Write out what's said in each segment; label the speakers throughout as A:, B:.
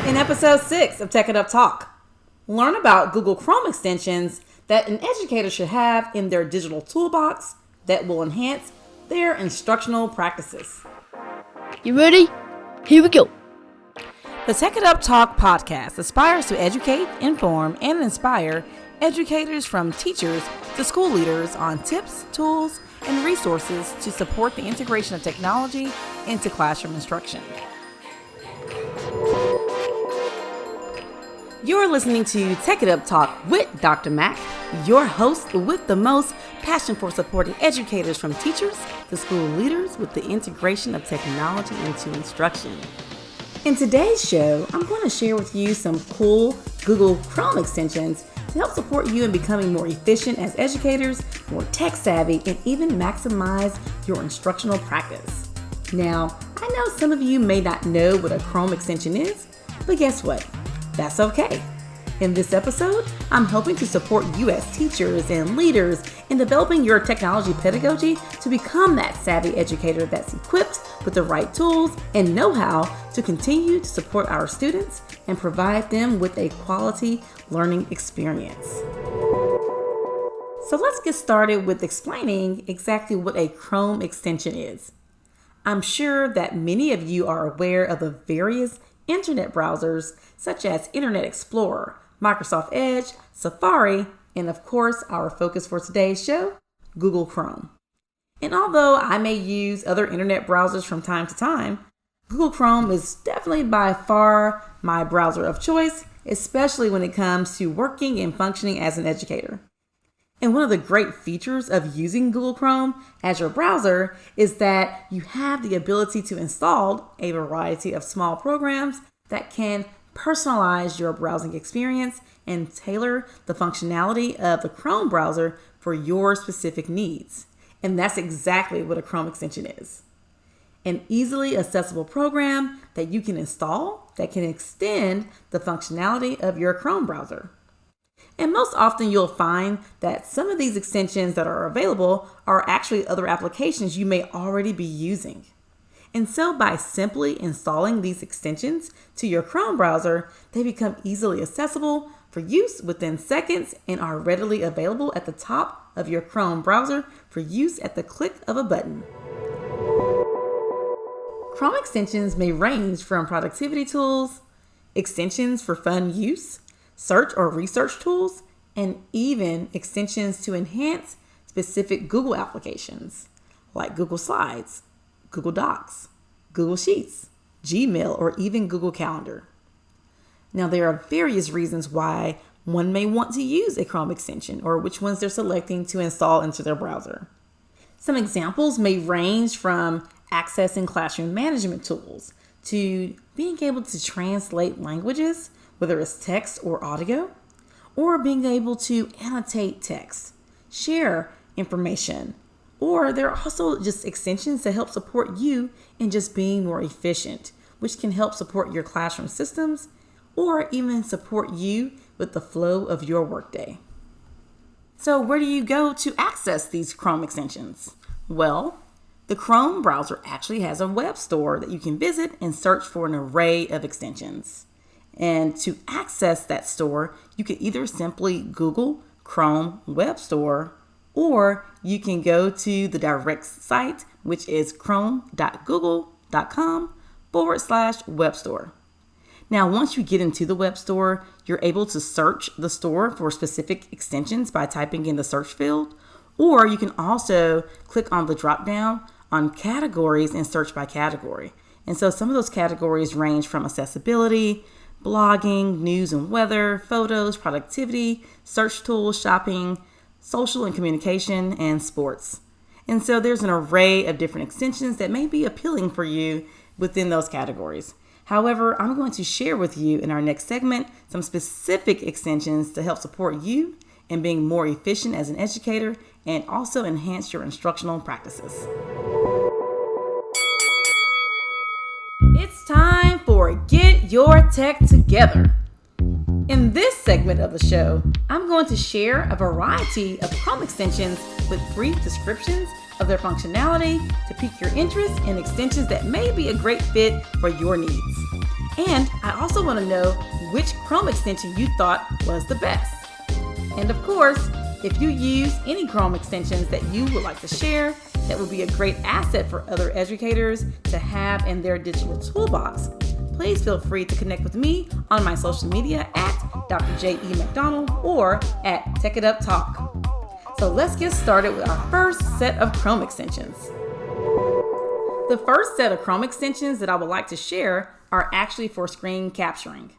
A: In episode 6 of Tech It Up Talk, learn about Google Chrome extensions that an educator should have in their digital toolbox that will enhance their instructional practices.
B: You ready? Here we go.
A: The Tech It Up Talk podcast aspires to educate, inform, and inspire educators from teachers to school leaders on tips, tools, and resources to support the integration of technology into classroom instruction. You're listening to Tech It Up Talk with Dr. Mac, your host with the most passion for supporting educators from teachers to school leaders with the integration of technology into instruction. In today's show, I'm going to share with you some cool Google Chrome extensions to help support you in becoming more efficient as educators, more tech savvy, and even maximize your instructional practice. Now, I know some of you may not know what a Chrome extension is, but guess what? That's okay. In this episode, I'm hoping to support you as teachers and leaders in developing your technology pedagogy to become that savvy educator that's equipped with the right tools and know-how to continue to support our students and provide them with a quality learning experience. So let's get started with explaining exactly what a Chrome extension is. I'm sure that many of you are aware of the various internet browsers such as Internet Explorer, Microsoft Edge, Safari, and of course, our focus for today's show, Google Chrome. And although I may use other internet browsers from time to time, Google Chrome is definitely by far my browser of choice, especially when it comes to working and functioning as an educator. And one of the great features of using Google Chrome as your browser is that you have the ability to install a variety of small programs that can personalize your browsing experience and tailor the functionality of the Chrome browser for your specific needs. And that's exactly what a Chrome extension is. An easily accessible program that you can install that can extend the functionality of your Chrome browser. And most often you'll find that some of these extensions that are available are actually other applications you may already be using. And so by simply installing these extensions to your Chrome browser, they become easily accessible for use within seconds and are readily available at the top of your Chrome browser for use at the click of a button. Chrome extensions may range from productivity tools, extensions for fun use, search or research tools, and even extensions to enhance specific Google applications like Google Slides, Google Docs, Google Sheets, Gmail, or even Google Calendar. Now, there are various reasons why one may want to use a Chrome extension or which ones they're selecting to install into their browser. Some examples may range from accessing classroom management tools to being able to translate languages, whether it's text or audio, or being able to annotate text, share information, or there are also just extensions to help support you in just being more efficient, which can help support your classroom systems or even support you with the flow of your workday. So where do you go to access these Chrome extensions? Well, the Chrome browser actually has a web store that you can visit and search for an array of extensions. And to access that store, you can either simply Google Chrome Web Store, or you can go to the direct site, which is chrome.google.com/web store. Now, once you get into the web store, you're able to search the store for specific extensions by typing in the search field, or you can also click on the drop down on categories and search by category. And so some of those categories range from accessibility, blogging, news and weather, photos, productivity, search tools, shopping, social and communication, and sports. And so there's an array of different extensions that may be appealing for you within those categories. However, I'm going to share with you in our next segment some specific extensions to help support you in being more efficient as an educator and also enhance your instructional practices. It's time for Get Your Tech Together. In this segment of the show, I'm going to share a variety of Chrome extensions with brief descriptions of their functionality to pique your interest in extensions that may be a great fit for your needs. And I also want to know which Chrome extension you thought was the best. And of course, if you use any Chrome extensions that you would like to share, that would be a great asset for other educators to have in their digital toolbox, please feel free to connect with me on my social media at Dr. J.E. McDonald or at Tech It Up Talk. So let's get started with our first set of Chrome extensions. The first set of Chrome extensions that I would like to share are actually for screen capturing.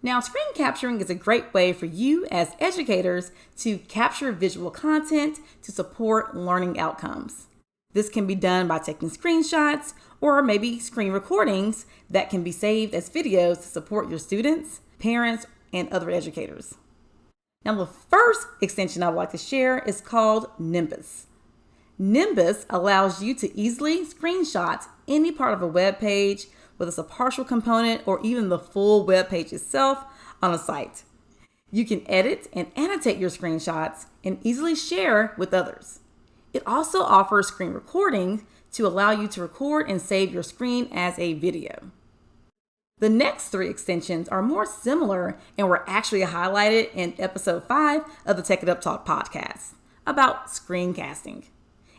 A: Now, screen capturing is a great way for you as educators to capture visual content to support learning outcomes. This can be done by taking screenshots or maybe screen recordings that can be saved as videos to support your students, parents, and other educators. Now, the first extension I would like to share is called Nimbus. Nimbus allows you to easily screenshot any part of a web page, whether it's a partial component or even the full web page itself on a site. You can edit and annotate your screenshots and easily share with others. It also offers screen recording to allow you to record and save your screen as a video. The next three extensions are more similar and were actually highlighted in episode 5 of the Tech It Up Talk podcast about screencasting.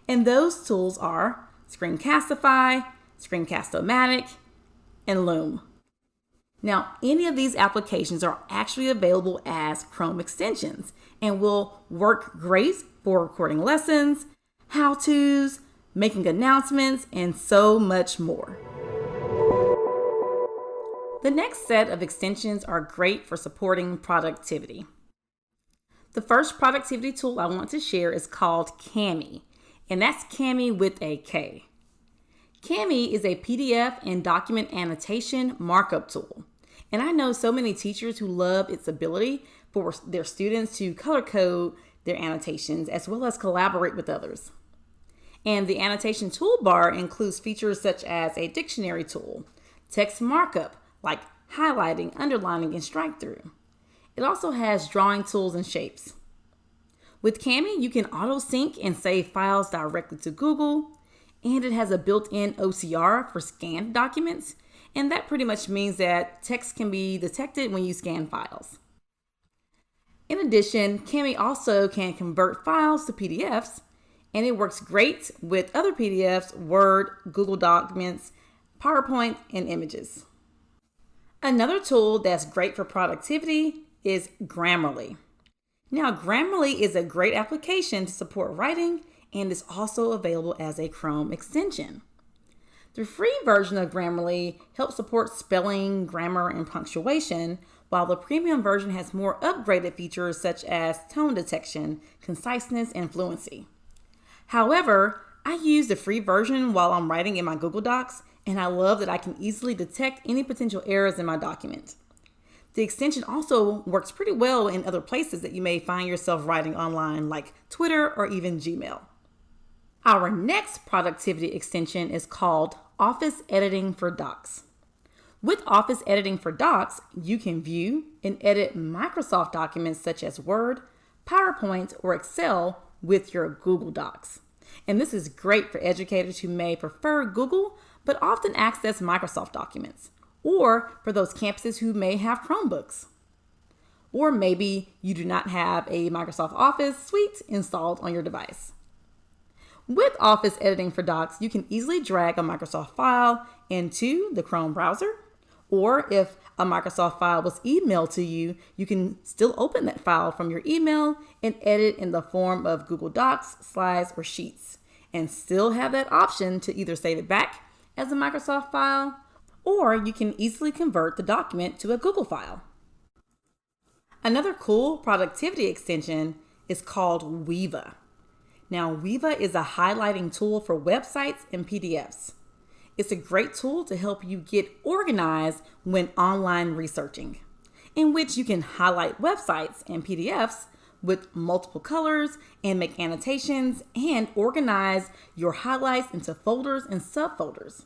A: And those tools are Screencastify, Screencast-O-Matic, and Loom. Now, any of these applications are actually available as Chrome extensions and will work great for recording lessons, how-tos, making announcements, and so much more. The next set of extensions are great for supporting productivity. The first productivity tool I want to share is called Kami, and that's Kami with a K. Kami is a PDF and document annotation markup tool. And I know so many teachers who love its ability for their students to color code their annotations as well as collaborate with others. And the annotation toolbar includes features such as a dictionary tool, text markup like highlighting, underlining, and strike through. It also has drawing tools and shapes. With Kami, you can auto sync and save files directly to Google. And it has a built-in OCR for scanned documents, and that pretty much means that text can be detected when you scan files. In addition, Kami also can convert files to PDFs, and it works great with other PDFs, Word, Google Documents, PowerPoint, and images. Another tool that's great for productivity is Grammarly. Now, Grammarly is a great application to support writing and is also available as a Chrome extension. The free version of Grammarly helps support spelling, grammar, and punctuation, while the premium version has more upgraded features such as tone detection, conciseness, and fluency. However, I use the free version while I'm writing in my Google Docs, and I love that I can easily detect any potential errors in my document. The extension also works pretty well in other places that you may find yourself writing online, like Twitter or even Gmail. Our next productivity extension is called Office Editing for Docs. With Office Editing for Docs, you can view and edit Microsoft documents such as Word, PowerPoint, or Excel with your Google Docs. And this is great for educators who may prefer Google but often access Microsoft documents, or for those campuses who may have Chromebooks. Or maybe you do not have a Microsoft Office suite installed on your device. With Office Editing for Docs, you can easily drag a Microsoft file into the Chrome browser, or if a Microsoft file was emailed to you, you can still open that file from your email and edit in the form of Google Docs, slides, or sheets, and still have that option to either save it back as a Microsoft file, or you can easily convert the document to a Google file. Another cool productivity extension is called Weava. Now, Weava is a highlighting tool for websites and PDFs. It's a great tool to help you get organized when online researching, in which you can highlight websites and PDFs with multiple colors and make annotations and organize your highlights into folders and subfolders.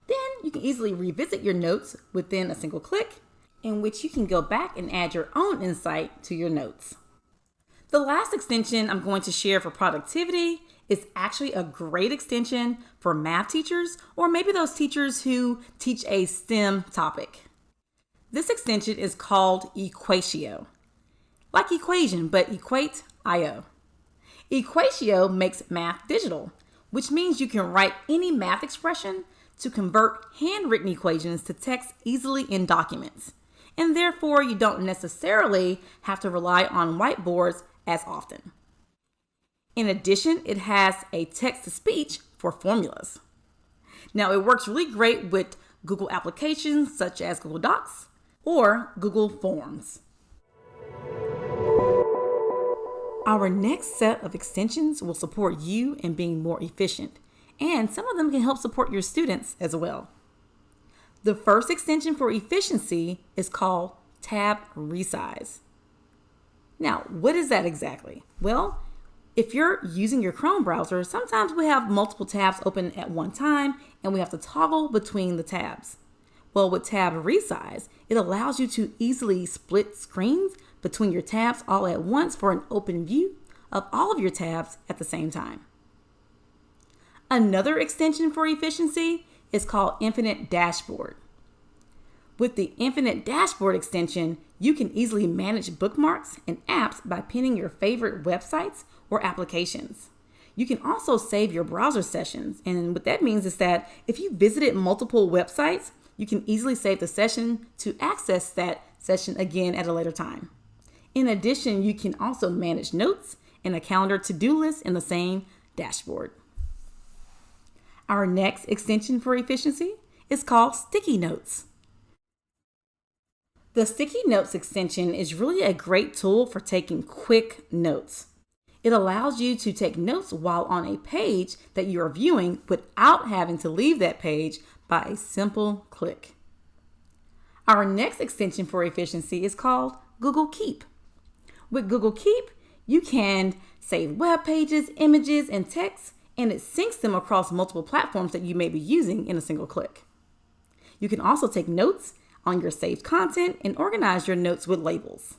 A: Then you can easily revisit your notes within a single click, in which you can go back and add your own insight to your notes. The last extension I'm going to share for productivity It's actually a great extension for math teachers or maybe those teachers who teach a STEM topic. This extension is called Equatio. Like equation, but equate.io. Equatio makes math digital, which means you can write any math expression to convert handwritten equations to text easily in documents. And therefore, you don't necessarily have to rely on whiteboards as often. In addition, it has a text-to-speech for formulas. Now, it works really great with Google applications such as Google Docs or Google Forms. Our next set of extensions will support you in being more efficient, and some of them can help support your students as well. The first extension for efficiency is called Tab Resize. Now, what is that exactly? Well, if you're using your Chrome browser, sometimes we have multiple tabs open at one time and we have to toggle between the tabs. Well, with Tab Resize, it allows you to easily split screens between your tabs all at once for an open view of all of your tabs at the same time. Another extension for efficiency is called Infinite Dashboard. With the Infinite Dashboard extension, you can easily manage bookmarks and apps by pinning your favorite websites or applications. You can also save your browser sessions, and what that means is that if you visited multiple websites, you can easily save the session to access that session again at a later time. In addition, you can also manage notes and a calendar to-do list in the same dashboard. Our next extension for efficiency is called Sticky Notes. The Sticky Notes extension is really a great tool for taking quick notes. It allows you to take notes while on a page that you are viewing without having to leave that page by a simple click. Our next extension for efficiency is called Google Keep. With Google Keep, you can save web pages, images, and text, and it syncs them across multiple platforms that you may be using in a single click. You can also take notes on your saved content and organize your notes with labels.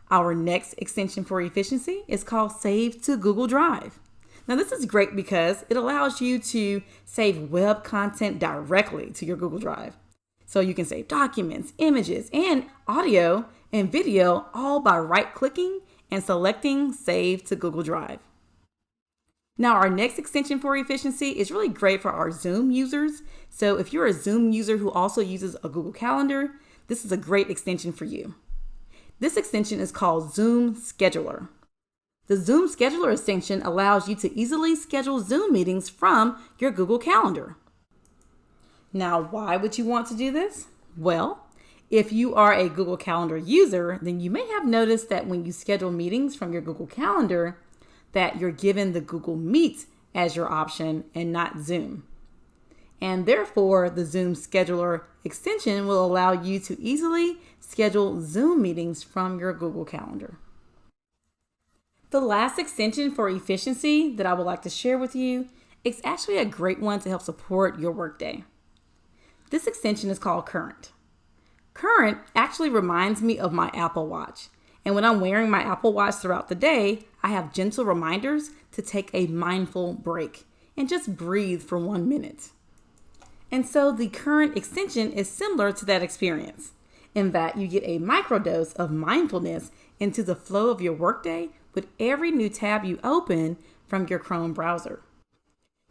A: Our next extension for efficiency is called Save to Google Drive. Now, this is great because it allows you to save web content directly to your Google Drive. So you can save documents, images, and audio and video all by right-clicking and selecting Save to Google Drive. Now, our next extension for efficiency is really great for our Zoom users. So if you're a Zoom user who also uses a Google Calendar, this is a great extension for you. This extension is called Zoom Scheduler. The Zoom Scheduler extension allows you to easily schedule Zoom meetings from your Google Calendar. Now, why would you want to do this? Well, if you are a Google Calendar user, then you may have noticed that when you schedule meetings from your Google Calendar, that you're given the Google Meet as your option and not Zoom. And therefore, the Zoom Scheduler extension will allow you to easily schedule Zoom meetings from your Google Calendar. The last extension for efficiency that I would like to share with you is actually a great one to help support your workday. This extension is called Current. Current actually reminds me of my Apple Watch. And when I'm wearing my Apple Watch throughout the day, I have gentle reminders to take a mindful break and just breathe for 1 minute. And so the Current extension is similar to that experience in that you get a microdose of mindfulness into the flow of your workday with every new tab you open from your Chrome browser.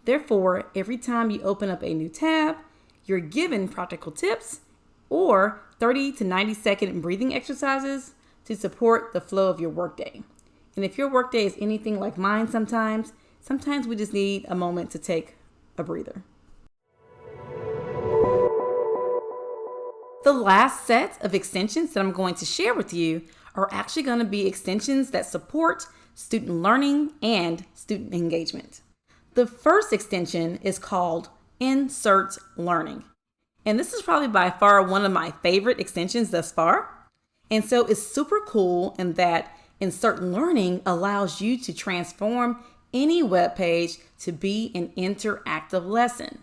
A: Therefore, every time you open up a new tab, you're given practical tips or 30 to 90 second breathing exercises to support the flow of your workday. And if your workday is anything like mine sometimes we just need a moment to take a breather. The last set of extensions that I'm going to share with you are actually going to be extensions that support student learning and student engagement. The first extension is called Insert Learning. And this is probably by far one of my favorite extensions thus far. And so it's super cool in that Insert Learning allows you to transform any web page to be an interactive lesson.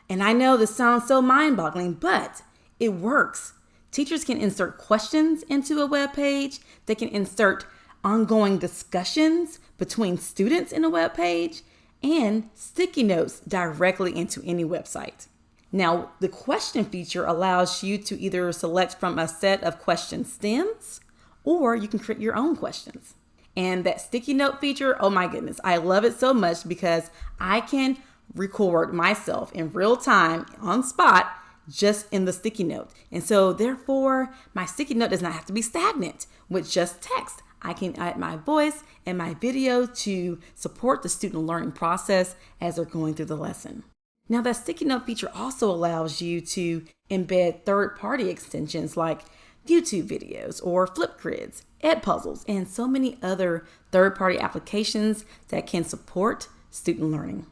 A: And I know this sounds so mind-boggling, but it works. Teachers can insert questions into a web page. They can insert ongoing discussions between students in a web page, and sticky notes directly into any website. Now, the question feature allows you to either select from a set of question stems, or you can create your own questions. And that sticky note feature, oh my goodness, I love it so much because I can record myself in real time on spot just in the sticky note. And so therefore, my sticky note does not have to be stagnant with just text. I can add my voice and my video to support the student learning process as they're going through the lesson. Now, that sticky note feature also allows you to embed third-party extensions like YouTube videos or Flipgrids, Edpuzzles, and so many other third-party applications that can support student learning.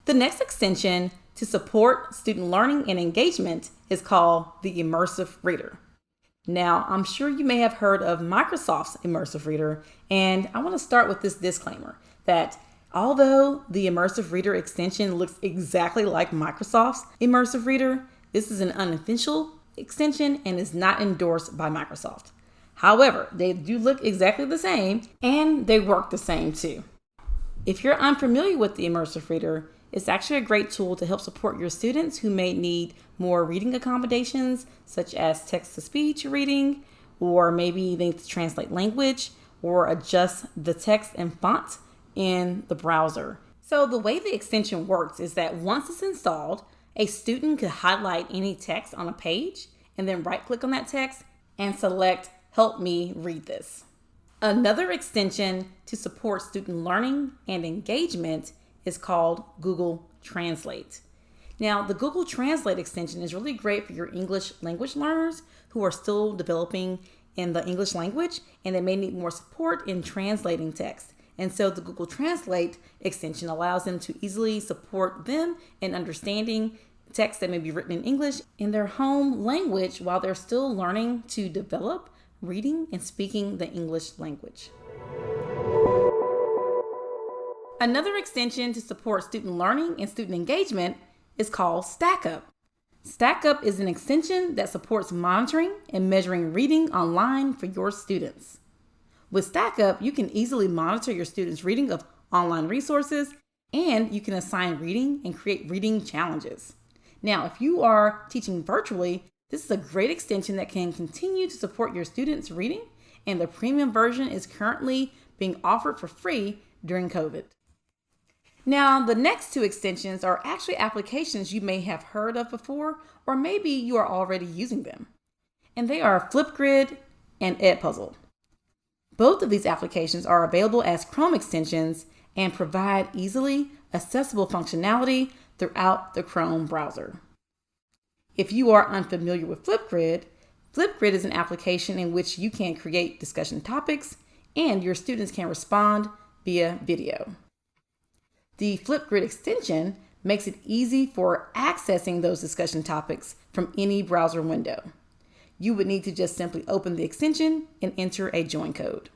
A: The next extension to support student learning and engagement is called the Immersive Reader. Now, I'm sure you may have heard of Microsoft's Immersive Reader, and I want to start with this disclaimer that although the Immersive Reader extension looks exactly like Microsoft's Immersive Reader, this is an unofficial extension and is not endorsed by Microsoft. However, they do look exactly the same and they work the same too. If you're unfamiliar with the Immersive Reader, it's actually a great tool to help support your students who may need more reading accommodations, such as text-to-speech reading, or maybe they need to translate language or adjust the text and font in the browser. So the way the extension works is that once it's installed, a student could highlight any text on a page and then right-click on that text and select Help Me Read This. Another extension to support student learning and engagement is called Google Translate. Now, the Google Translate extension is really great for your English language learners who are still developing in the English language and they may need more support in translating text. And so the Google Translate extension allows them to easily support them in understanding text that may be written in English in their home language while they're still learning to develop reading and speaking the English language. Another extension to support student learning and student engagement is called StackUp. StackUp is an extension that supports monitoring and measuring reading online for your students. With StackUp, you can easily monitor your students' reading of online resources, and you can assign reading and create reading challenges. Now, if you are teaching virtually, this is a great extension that can continue to support your students' reading, and the premium version is currently being offered for free during COVID. Now, the next two extensions are actually applications you may have heard of before, or maybe you are already using them. And they are Flipgrid and Edpuzzle. Both of these applications are available as Chrome extensions and provide easily accessible functionality throughout the Chrome browser. If you are unfamiliar with Flipgrid, Flipgrid is an application in which you can create discussion topics and your students can respond via video. The Flipgrid extension makes it easy for accessing those discussion topics from any browser window. You would need to just simply open the extension and enter a join code.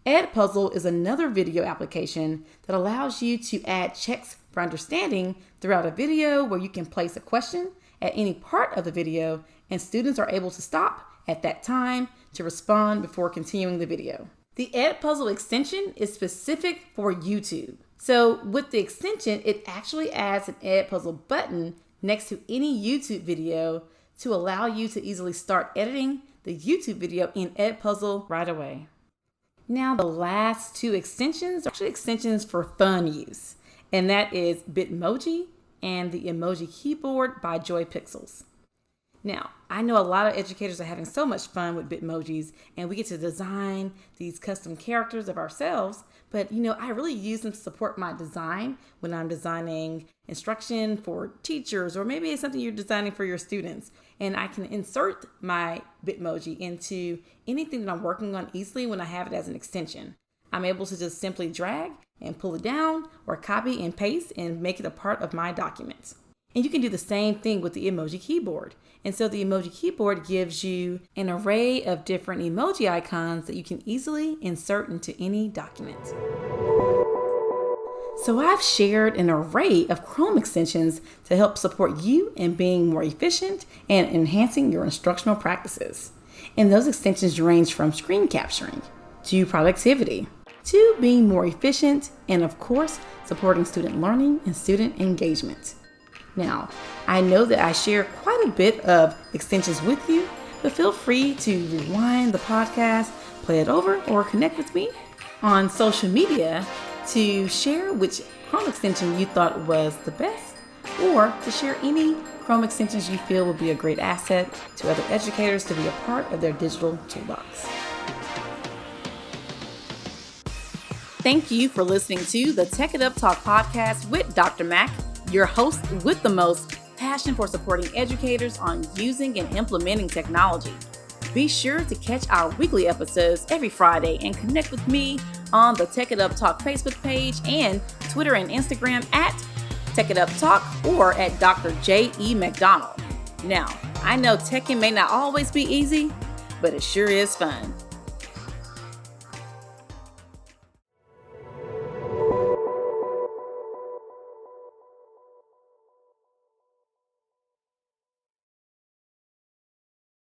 A: Edpuzzle is another video application that allows you to add checks for understanding throughout a video where you can place a question at any part of the video and students are able to stop at that time to respond before continuing the video. The Edpuzzle extension is specific for YouTube. So with the extension, it actually adds an Edpuzzle button next to any YouTube video to allow you to easily start editing the YouTube video in Edpuzzle right away. Now, the last two extensions are actually extensions for fun use, and that is Bitmoji and the Emoji Keyboard by Joy Pixels. Now, I know a lot of educators are having so much fun with Bitmojis, and we get to design these custom characters of ourselves, but I really use them to support my design when I'm designing instruction for teachers, or maybe it's something you're designing for your students. And I can insert my Bitmoji into anything that I'm working on easily when I have it as an extension. I'm able to just simply drag and pull it down or copy and paste and make it a part of my documents. And you can do the same thing with the Emoji Keyboard. And so the Emoji Keyboard gives you an array of different emoji icons that you can easily insert into any document. So I've shared an array of Chrome extensions to help support you in being more efficient and enhancing your instructional practices. And those extensions range from screen capturing, to productivity, to being more efficient, and of course, supporting student learning and student engagement. Now, I know that I share quite a bit of extensions with you, but feel free to rewind the podcast, play it over, or connect with me on social media to share which Chrome extension you thought was the best, or to share any Chrome extensions you feel would be a great asset to other educators to be a part of their digital toolbox. Thank you for listening to the Tech It Up Talk podcast with Dr. Mac, your host with the most passion for supporting educators on using and implementing technology. Be sure to catch our weekly episodes every Friday and connect with me on the Tech It Up Talk Facebook page and Twitter and Instagram at Tech It Up Talk or at Dr. J.E. McDonald. Now, I know teching may not always be easy, but it sure is fun.